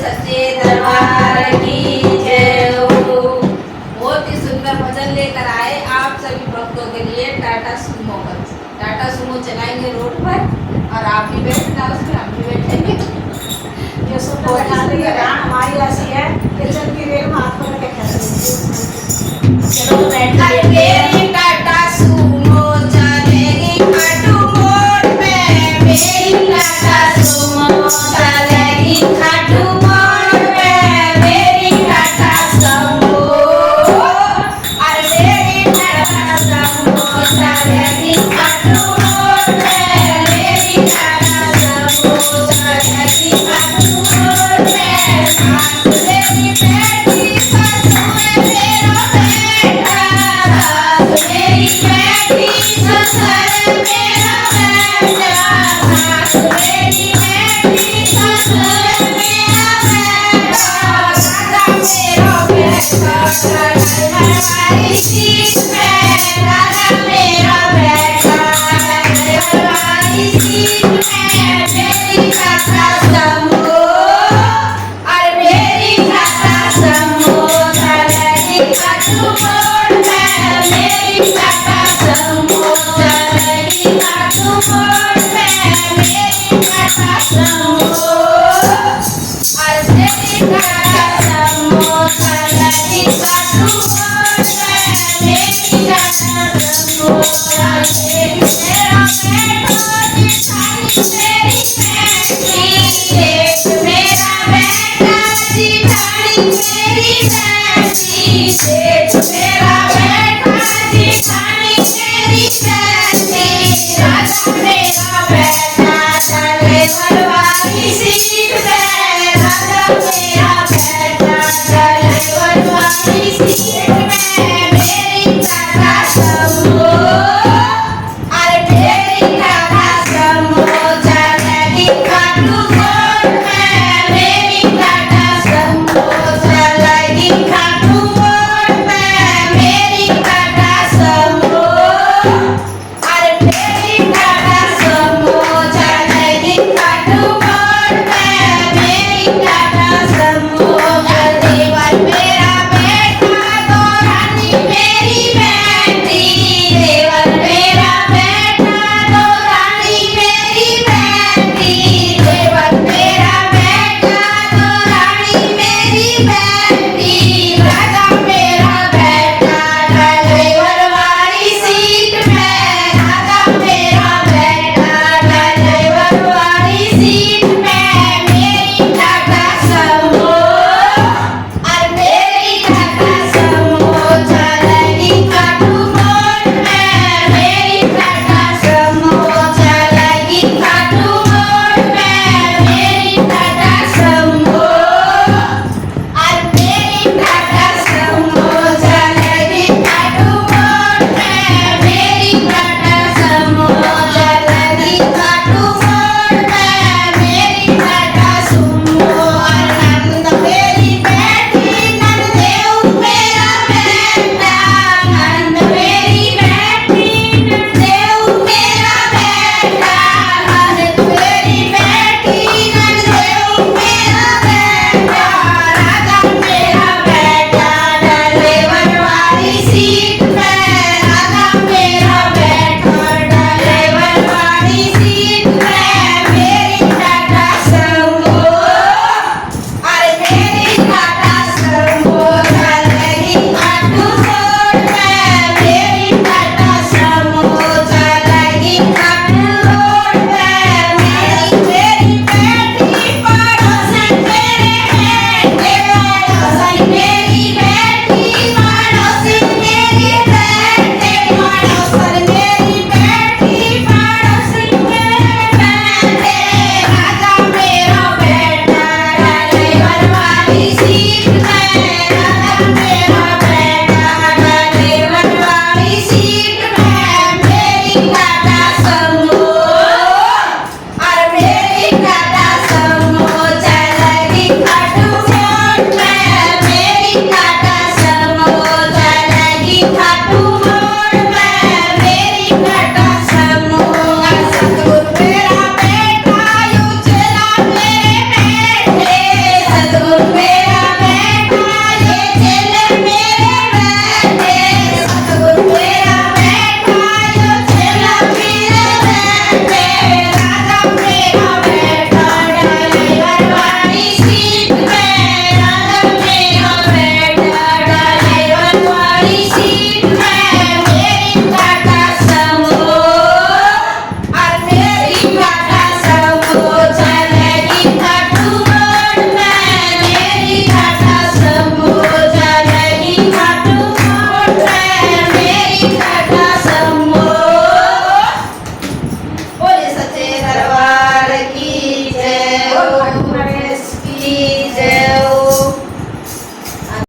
सच्चे दरबार की जय हो। बहुत ही सुंदर भजन लेकर आए आप सभी भक्तों के लिए टाटा सुमो पर। टाटा सुमो चलाएंगे रोड पर और आप भी बैठना उसमें, हम भी बैठेंगे। ये सुंदर लगाने की राह हमारी ऐसी है कि चल की रेल में हाथ पकड़ के खड़े। चलो मेरी टाटा सुमो चलेगी खाटू मोड़ पे, मेरी टाटा सुमो चलेगी खाटू मोड़ पे, मेरी टाटा सुमो, अरे मेरी टाटा सुमो चलेगी खाटू मोड़ पे, मेरी टाटा सुमो चलेगी खाटू मोड़ पे। मेरी बेटी ससुर मेरा बेटा, मेरी बेटी ससुर मेरा बेटा, मेरी बेटी ससुर मेरा बेटा, दादा मेरा बेटा हमारी सीट में, दादा मेरा बेटा हमारी सीट में, मेरी टाटा सुमो, अरे मेरी टाटा सुमो चलेगी खाटू मोड़ पे, मेरी टाटा सुमो चलेगी खाटू मोड़ पे, मेरी टाटा सुमो, अरे मेरी